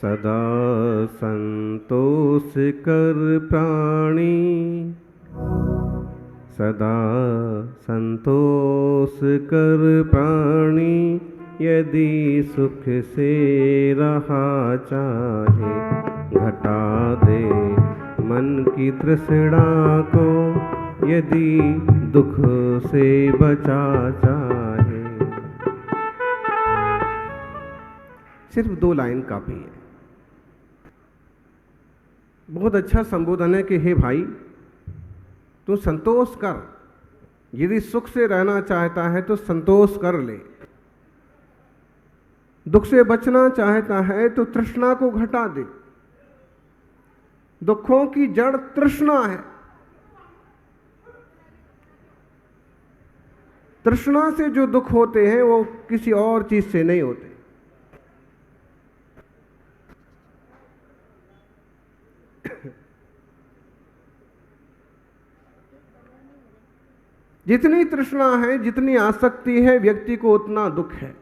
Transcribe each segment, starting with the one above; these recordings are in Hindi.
सदा संतोष कर प्राणी, सदा संतोष कर प्राणी, यदि सुख से रहा चाहे, घटा दे मन की तृष्णा को, यदि दुख से बचा चाहे। सिर्फ 2 लाइन काफी है। बहुत अच्छा संबोधन है कि हे भाई, तू संतोष कर, यदि सुख से रहना चाहता है तो संतोष कर ले, दुख से बचना चाहता है तो तृष्णा को घटा दे। दुखों की जड़ तृष्णा है। तृष्णा से जो दुख होते हैं वो किसी और चीज से नहीं होते। जितनी तृष्णा है, जितनी आसक्ति है व्यक्ति को, उतना दुख है।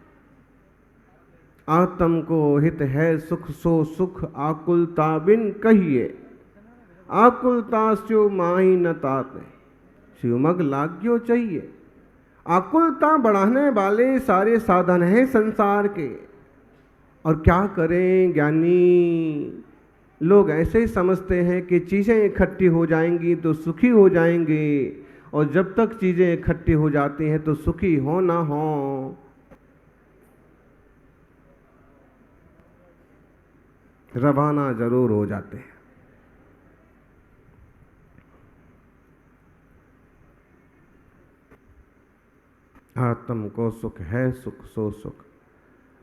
आत्म को हित है सुख सो सुख, आकुलता बिन कहिए, आकुलता स्यो माही न ताते, शिवमग लाग्यो चाहिए। आकुलता बढ़ाने वाले सारे साधन हैं संसार के। और क्या करें ज्ञानी लोग, ऐसे ही समझते हैं कि चीज़ें इकट्ठी हो जाएंगी तो सुखी हो जाएंगे, और जब तक चीज़ें इकट्ठी हो जाती हैं तो सुखी हो ना हो, रवाना जरूर हो जाते हैं। आत्म को सुख है सुख सो सुख,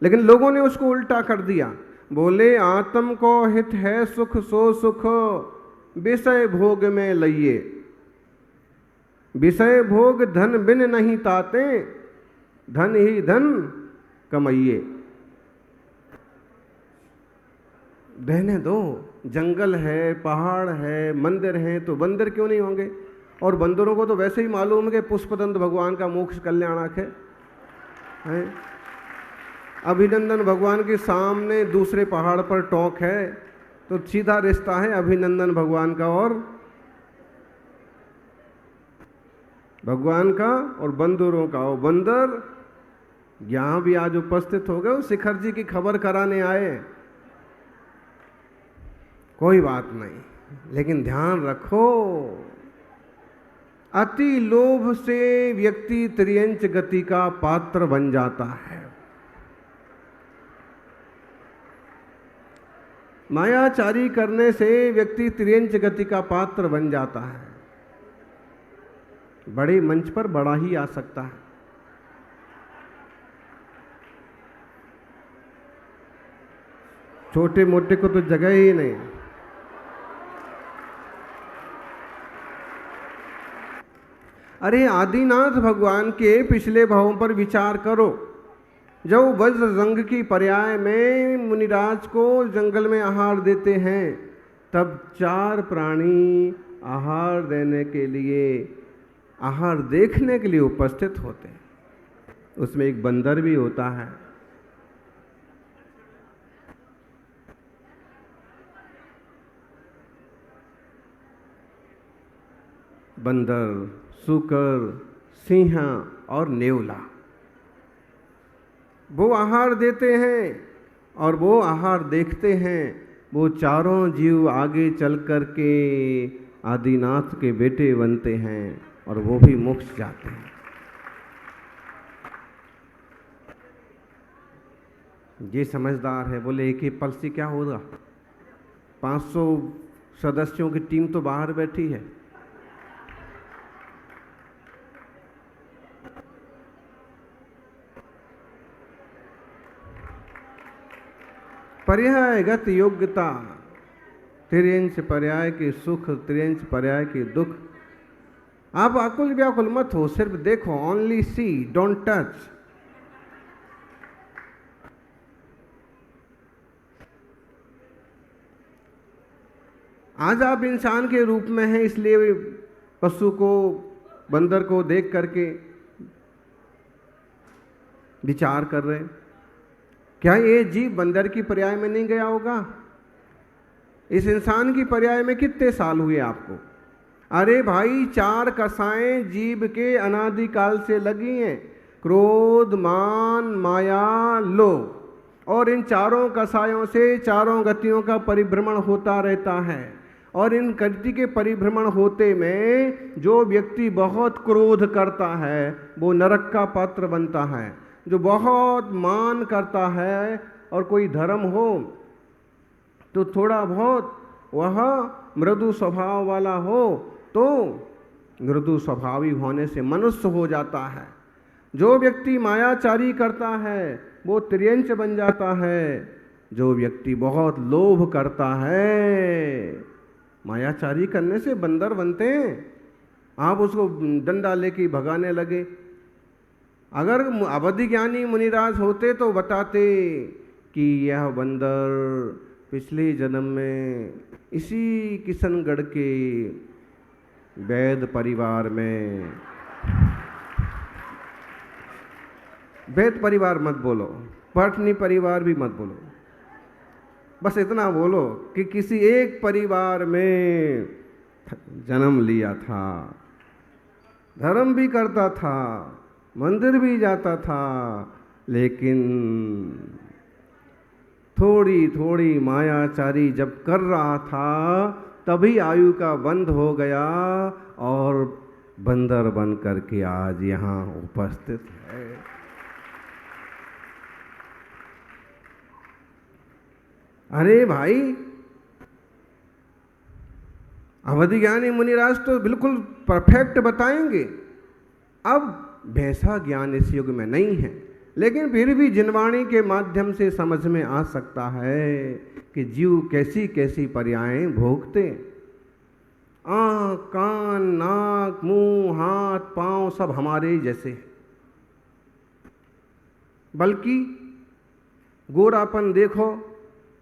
लेकिन लोगों ने उसको उल्टा कर दिया। बोले आत्म को हित है सुख सो सुख, विषय भोग में लइए, विषय भोग धन बिन नहीं ताते, धन ही धन कमाइए। रहने दो, जंगल है, पहाड़ है, मंदिर है, तो बंदर क्यों नहीं होंगे? और बंदरों को तो वैसे ही मालूम है कि पुष्पदंत भगवान का मोक्ष कल्याणक है। अभिनंदन भगवान के सामने दूसरे पहाड़ पर टोंक है, तो सीधा रिश्ता है अभिनंदन भगवान का और भगवान का और बंदरों का। और बंदर यहाँ भी आज उपस्थित हो गए, शिखर जी की खबर कराने आए। कोई बात नहीं, लेकिन ध्यान रखो, अति लोभ से व्यक्ति त्रियंच गति का पात्र बन जाता है। मायाचारी करने से व्यक्ति त्रियंच गति का पात्र बन जाता है। बड़े मंच पर बड़ा ही आ सकता है। छोटे मोटे को तो जगह ही नहीं। अरे आदिनाथ भगवान के पिछले भावों पर विचार करो। जब वज्र रंग की पर्याय में मुनिराज को जंगल में आहार देते हैं, तब 4 प्राणी आहार देने के लिए, आहार देखने के लिए उपस्थित होते हैं। उसमें एक बंदर भी होता है। बंदर, सूकर, सिंह और नेवला, वो आहार देते हैं और वो आहार देखते हैं। वो चारों जीव आगे चल कर के आदिनाथ के बेटे बनते हैं और वो भी मोक्ष जाते हैं। ये समझदार है। बोले एक ही पल से क्या होगा? 500 सदस्यों की टीम तो बाहर बैठी है। पर्यायगत योग्यता, त्रियंच पर्याय के सुख, त्रियंच पर्याय के दुख। आप आकुल व्याकुल मत हो, सिर्फ देखो, ओनली सी, डोंट टच। आज आप इंसान के रूप में हैं, इसलिए पशु को, बंदर को देख करके विचार कर रहे हैं। क्या ये जीव बंदर की पर्याय में नहीं गया होगा? इस इंसान की पर्याय में कितने साल हुए आपको? अरे भाई, 4 कसाएं जीव के अनादिकाल से लगी हैं, क्रोध, मान, माया, लोभ। और इन चारों कसायों से चारों गतियों का परिभ्रमण होता रहता है। और इन गति के परिभ्रमण होते में जो व्यक्ति बहुत क्रोध करता है वो नरक का पात्र बनता है। जो बहुत मान करता है और कोई धर्म हो तो थोड़ा बहुत वह मृदु स्वभाव वाला हो तो मृदु स्वभावी होने से मनुष्य हो जाता है। जो व्यक्ति मायाचारी करता है वो त्रियंच बन जाता है। जो व्यक्ति बहुत लोभ करता है, मायाचारी करने से बंदर बनते हैं। आप उसको डंडा लेके भगाने लगे। अगर अवधि ज्ञानी मुनिराज होते तो बताते कि यह बंदर पिछले जन्म में इसी किशनगढ़ के वैद परिवार में, वैद परिवार मत बोलो, पटनी परिवार भी मत बोलो, बस इतना बोलो कि किसी एक परिवार में जन्म लिया था, धर्म भी करता था, मंदिर भी जाता था, लेकिन थोड़ी थोड़ी मायाचारी जब कर रहा था तभी आयु का बंद हो गया और बंदर बन करके आज यहाँ उपस्थित है। अरे भाई, अवधि ज्ञानी मुनिराज तो बिल्कुल परफेक्ट बताएंगे। अब वैसा ज्ञान इस युग में नहीं है, लेकिन फिर भी जिनवाणी के माध्यम से समझ में आ सकता है कि जीव कैसी कैसी पर्यायें भोगते। आँख, कान, नाक, मुंह, हाथ, पांव सब हमारे जैसे, बल्कि गोरापन देखो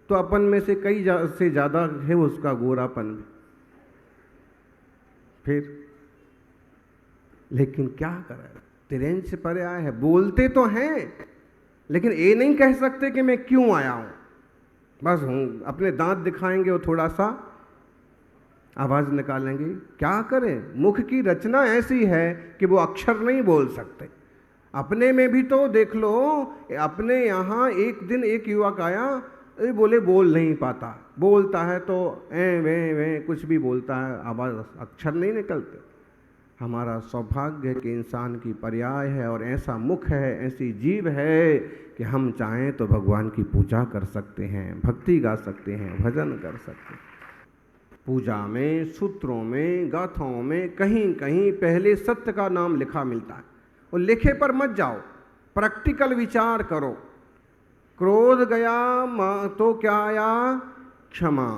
तो अपन में से कई से ज़्यादा है उसका गोरापन। फिर लेकिन क्या करें, त्रियंच पर्याय है। बोलते तो हैं लेकिन ये नहीं कह सकते कि मैं क्यों आया हूं। बस हूँ, अपने दांत दिखाएंगे और थोड़ा सा आवाज निकालेंगे। क्या करें, मुख की रचना ऐसी है कि वो अक्षर नहीं बोल सकते। अपने में भी तो देख लो, अपने यहाँ एक दिन एक युवक आया, बोले बोल नहीं पाता, बोलता है तो वे कुछ भी बोलता है, आवाज अक्षर नहीं निकलते। हमारा सौभाग्य कि इंसान की पर्याय है और ऐसा मुख है, ऐसी जीव है कि हम चाहें तो भगवान की पूजा कर सकते हैं, भक्ति गा सकते हैं, भजन कर सकते हैं। पूजा में, सूत्रों में, गाथाओं में कहीं कहीं पहले सत्य का नाम लिखा मिलता है। और लिखे पर मत जाओ, प्रैक्टिकल विचार करो। क्रोध गया तो क्या आया? क्षमा।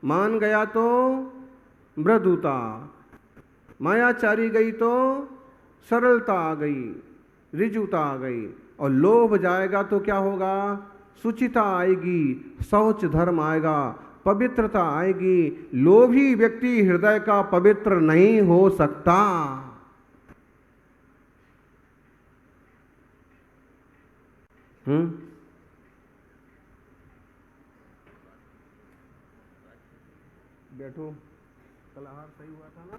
मान गया तो मृदुता। मायाचारी गई तो सरलता आ गई, ऋजुता आ गई। और लोभ जाएगा तो क्या होगा? सुचिता आएगी, शौच धर्म आएगा, पवित्रता आएगी। लोभी व्यक्ति हृदय का पवित्र नहीं हो सकता। बैठो, कलाहार सही हुआ था ना?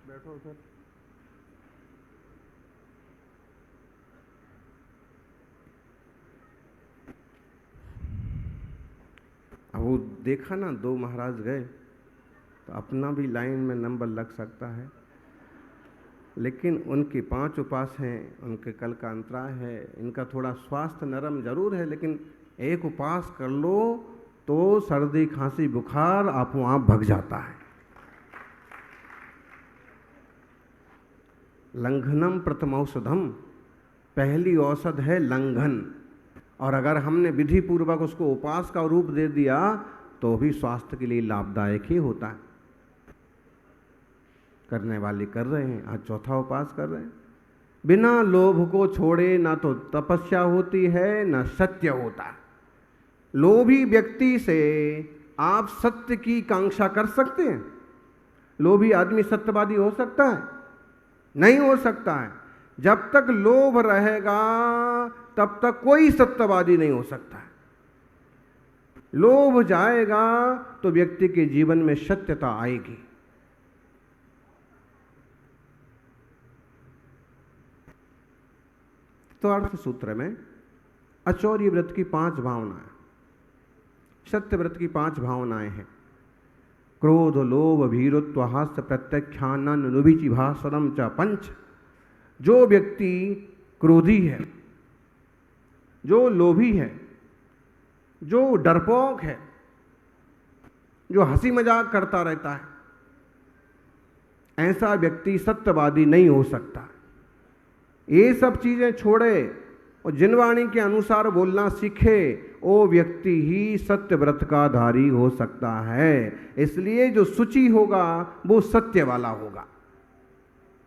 बैठो सर। अब वो देखा ना, 2 महाराज गए तो अपना भी लाइन में नंबर लग सकता है, लेकिन उनके 5 उपास हैं, उनके कल का अंतराय है। इनका थोड़ा स्वास्थ्य नरम जरूर है, लेकिन एक उपास कर लो तो सर्दी, खांसी, बुखार आपो आप भग जाता है। लंघनम प्रथमौषधम, पहली औषध है लंघन। और अगर हमने विधि पूर्वक उसको उपास का रूप दे दिया तो भी स्वास्थ्य के लिए लाभदायक ही होता है। करने वाले कर रहे हैं, आज चौथा उपास कर रहे हैं। बिना लोभ को छोड़े ना तो तपस्या होती है ना सत्य होता है। लोभी व्यक्ति से आप सत्य की कांक्षा कर सकते हैं? लोभी आदमी सत्यवादी हो सकता है? नहीं हो सकता है। जब तक लोभ रहेगा तब तक कोई सत्यवादी नहीं हो सकता है। लोभ जाएगा तो व्यक्ति के जीवन में सत्यता आएगी। तो अर्थ सूत्र में अचौर्य व्रत की 5 भावनाएं, सत्य व्रत की 5 भावनाएं हैं। क्रोध, लोभ, भीरुत्व, हास्य, प्रत्यख्यानन, रुभिचि, भाषणम च पंच। जो व्यक्ति क्रोधी है, जो लोभी है, जो डरपोक है, जो हंसी मजाक करता रहता है, ऐसा व्यक्ति सत्यवादी नहीं हो सकता। ये सब चीजें छोड़े और जिनवाणी के अनुसार बोलना सीखे, वो व्यक्ति ही सत्य व्रत का धारी हो सकता है। इसलिए जो शुचि होगा वो सत्य वाला होगा।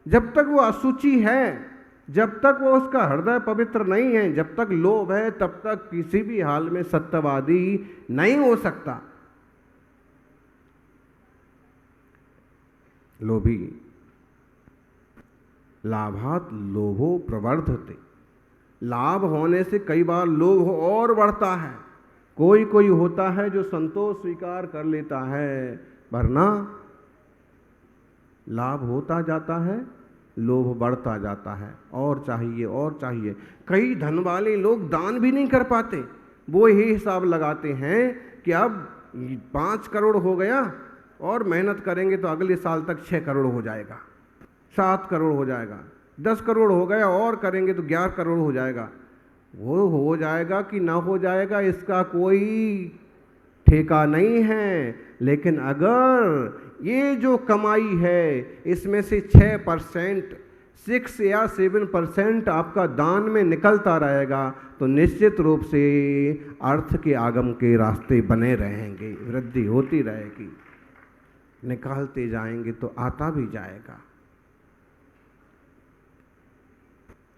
जब तक वो अशुचि है, जब तक वो उसका हृदय पवित्र नहीं है, जब तक लोभ है, तब तक किसी भी हाल में सत्यवादी नहीं हो सकता। लोभी लाभात लोभो प्रवर्धते। लाभ होने से कई बार लोभ और बढ़ता है। कोई कोई होता है जो संतोष स्वीकार कर लेता है, वरना लाभ होता जाता है, लोभ बढ़ता जाता है, और चाहिए और चाहिए। कई धन वाले लोग दान भी नहीं कर पाते। वो यही हिसाब लगाते हैं कि अब 5 करोड़ हो गया और मेहनत करेंगे तो अगले साल तक 6 करोड़ हो जाएगा, 7 करोड़ हो जाएगा, 10 करोड़ हो गया और करेंगे तो 11 करोड़ हो जाएगा। वो हो जाएगा कि ना हो जाएगा इसका कोई ठेका नहीं है। लेकिन अगर ये जो कमाई है इसमें से 6%, 6 या 7% आपका दान में निकलता रहेगा तो निश्चित रूप से अर्थ के आगम के रास्ते बने रहेंगे, वृद्धि होती रहेगी। निकालते जाएंगे तो आता भी जाएगा।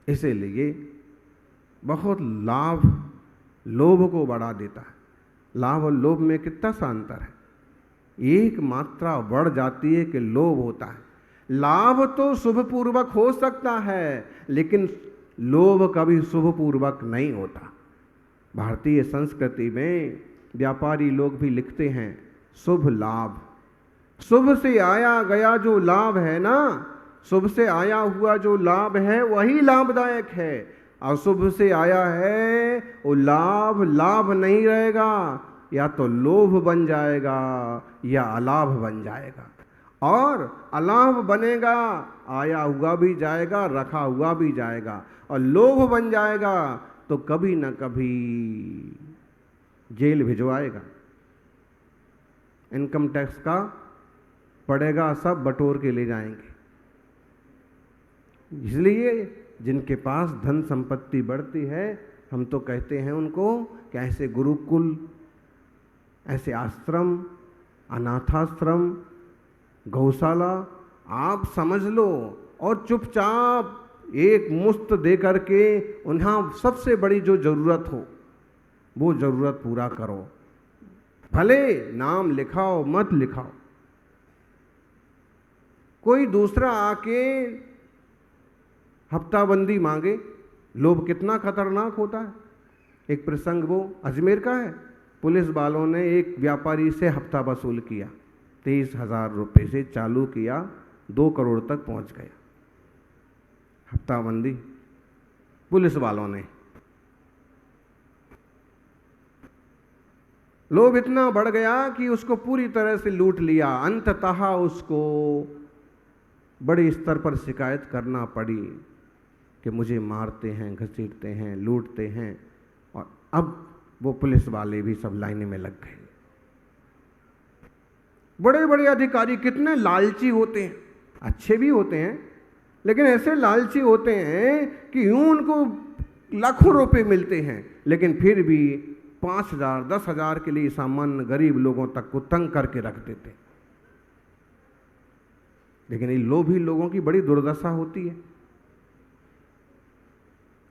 इसीलिए बहुत लाभ लोभ को बढ़ा देता है। लाभ और लोभ में कितना सा अंतर है। एक मात्रा बढ़ जाती है कि लोभ होता है। लाभ तो शुभ पूर्वक हो सकता है, लेकिन लोभ कभी शुभ पूर्वक नहीं होता। भारतीय संस्कृति में व्यापारी लोग भी लिखते हैं शुभ लाभ। शुभ से आया गया जो लाभ है ना, शुभ से आया हुआ जो लाभ है वही लाभदायक है। अशुभ से आया है वो लाभ लाभ नहीं रहेगा, या तो लोभ बन जाएगा या अलाभ बन जाएगा। और अलाभ बनेगा, आया हुआ भी जाएगा, रखा हुआ भी जाएगा। और लोभ बन जाएगा तो कभी ना कभी जेल भिजवाएगा, इनकम टैक्स का पड़ेगा, सब बटोर के ले जाएंगे। इसलिए जिनके पास धन संपत्ति बढ़ती है, हम तो कहते हैं उनको कि ऐसे गुरुकुल, ऐसे आश्रम, अनाथाश्रम, गौशाला आप समझ लो और चुपचाप एक मुश्त दे करके उन्हें सबसे बड़ी जो ज़रूरत हो वो ज़रूरत पूरा करो। भले नाम लिखाओ मत लिखाओ। कोई दूसरा आके हफ्ताबंदी मांगे, लोभ कितना खतरनाक होता है। एक प्रसंग वो अजमेर का है। पुलिस वालों ने एक व्यापारी से हफ्ता वसूल किया, 23,000 रुपये से चालू किया, 2 करोड़ तक पहुंच गया। हफ्ताबंदी पुलिस वालों ने। लोभ इतना बढ़ गया कि उसको पूरी तरह से लूट लिया। अंततः उसको बड़े स्तर पर शिकायत करना पड़ी कि मुझे मारते हैं, घसीटते हैं, लूटते हैं। और अब वो पुलिस वाले भी सब लाइन में लग गए। बड़े बड़े अधिकारी कितने लालची होते हैं, अच्छे भी होते हैं, लेकिन ऐसे लालची होते हैं कि यूं उनको लाखों रुपए मिलते हैं, लेकिन फिर भी 5,000, 10,000 के लिए सामान्य गरीब लोगों तक को तंग करके रख देते। लेकिन इन लोभी लोगों की बड़ी दुर्दशा होती है।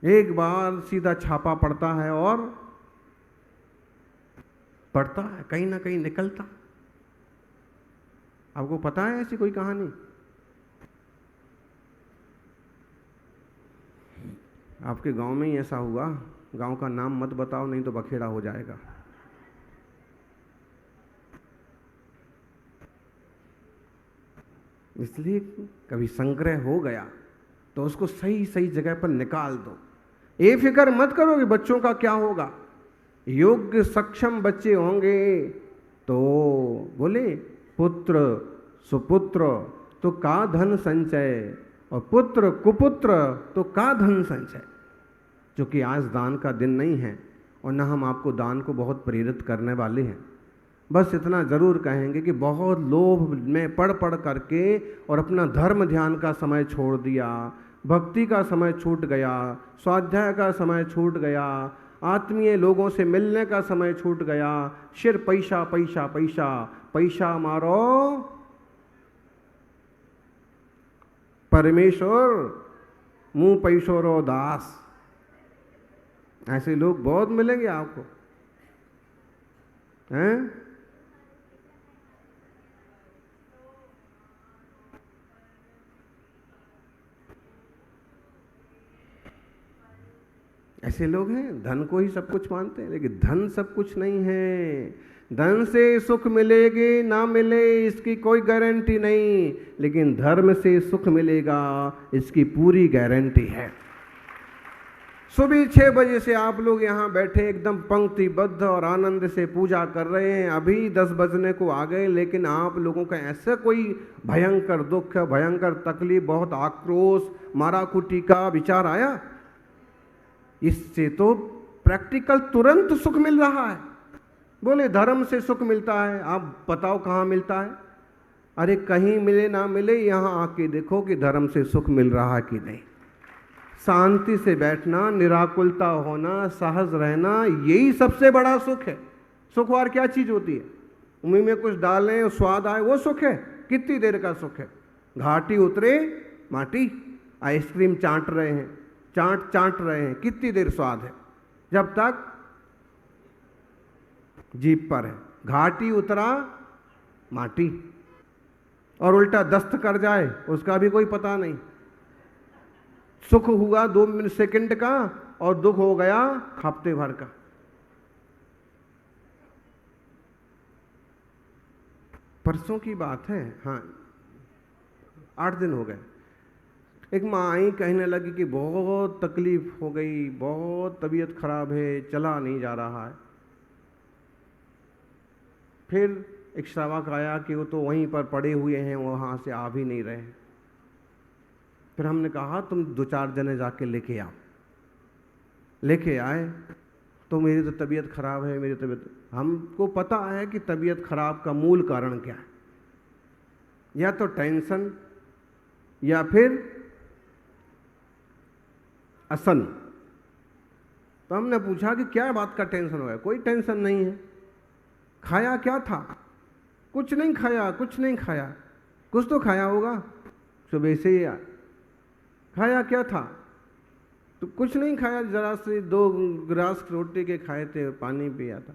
एक बार सीधा छापा पड़ता है और पड़ता है, कहीं ना कहीं निकलता। आपको पता है ऐसी कोई कहानी? आपके गांव में ही ऐसा हुआ? गांव का नाम मत बताओ, नहीं तो बखेड़ा हो जाएगा। इसलिए कभी संग्रह हो गया तो उसको सही सही जगह पर निकाल दो। ये फिक्र मत करो कि बच्चों का क्या होगा। योग्य सक्षम बच्चे होंगे तो बोले पुत्र सुपुत्र तो का धन संचय, और पुत्र कुपुत्र तो का धन संचय। क्योंकि आज दान का दिन नहीं है और न हम आपको दान को बहुत प्रेरित करने वाले हैं। बस इतना ज़रूर कहेंगे कि बहुत लोभ में पढ़ पढ़ करके और अपना धर्म ध्यान का समय छोड़ दिया, भक्ति का समय छूट गया, स्वाध्याय का समय छूट गया, आत्मीय लोगों से मिलने का समय छूट गया। सिर्फ पैसा पैसा पैसा पैसा मारो परमेश्वर, मुंह पैसो रो दास। ऐसे लोग बहुत मिलेंगे आपको, हैं? ऐसे लोग हैं, धन को ही सब कुछ मानते हैं, लेकिन धन सब कुछ नहीं है। धन से सुख मिलेगी ना मिले इसकी कोई गारंटी नहीं, लेकिन धर्म से सुख मिलेगा इसकी पूरी गारंटी है। सुबह 6 बजे से आप लोग यहाँ बैठे एकदम पंक्तिबद्ध और आनंद से पूजा कर रहे हैं। अभी 10 बजने को आ गए, लेकिन आप लोगों का ऐसा कोई भयंकर दुख, भयंकर तकलीफ, बहुत आक्रोश, माराकुटी का विचार आया? इससे तो प्रैक्टिकल तुरंत सुख मिल रहा है। बोले धर्म से सुख मिलता है, आप बताओ कहाँ मिलता है? अरे कहीं मिले ना मिले, यहाँ आके देखो कि धर्म से सुख मिल रहा है कि नहीं। शांति से बैठना, निराकुलता होना, सहज रहना, यही सबसे बड़ा सुख है। सुख और क्या चीज होती है? मुंह में कुछ डालें और स्वाद आए, वो सुख है? कितनी देर का सुख है? घाटी उतरे माटी, आइसक्रीम चाट रहे हैं, चाट रहे हैं, कितनी देर स्वाद है? जब तक जीभ पर है। घाटी उतरा माटी, और उल्टा दस्त कर जाए उसका भी कोई पता नहीं। सुख हुआ 2 सेकंड का और दुख हो गया हफ्ते भर का। परसों की बात है, हाँ 8 दिन हो गए। एक माँ आई, कहने लगी कि बहुत तकलीफ हो गई, बहुत तबीयत खराब है, चला नहीं जा रहा है। फिर एक श्रावक आया कि वो तो वहीं पर पड़े हुए हैं, वहाँ से आ भी नहीं रहे। फिर हमने कहा तुम 2-4 जने जाके लेके आओ। लेके आए तो मेरी तो तबीयत खराब है, मेरी तबीयत। हमको पता है कि तबीयत खराब का मूल कारण क्या है, या तो टेंशन या फिर असन। तो हमने पूछा कि क्या बात का टेंशन हो गया? कोई टेंशन नहीं है। खाया क्या था? कुछ नहीं खाया, कुछ नहीं खाया। कुछ तो खाया होगा, सुबह से ही खाया क्या था? तो कुछ नहीं खाया, जरा से 2 गिलास रोटी के खाए थे, पानी पिया था।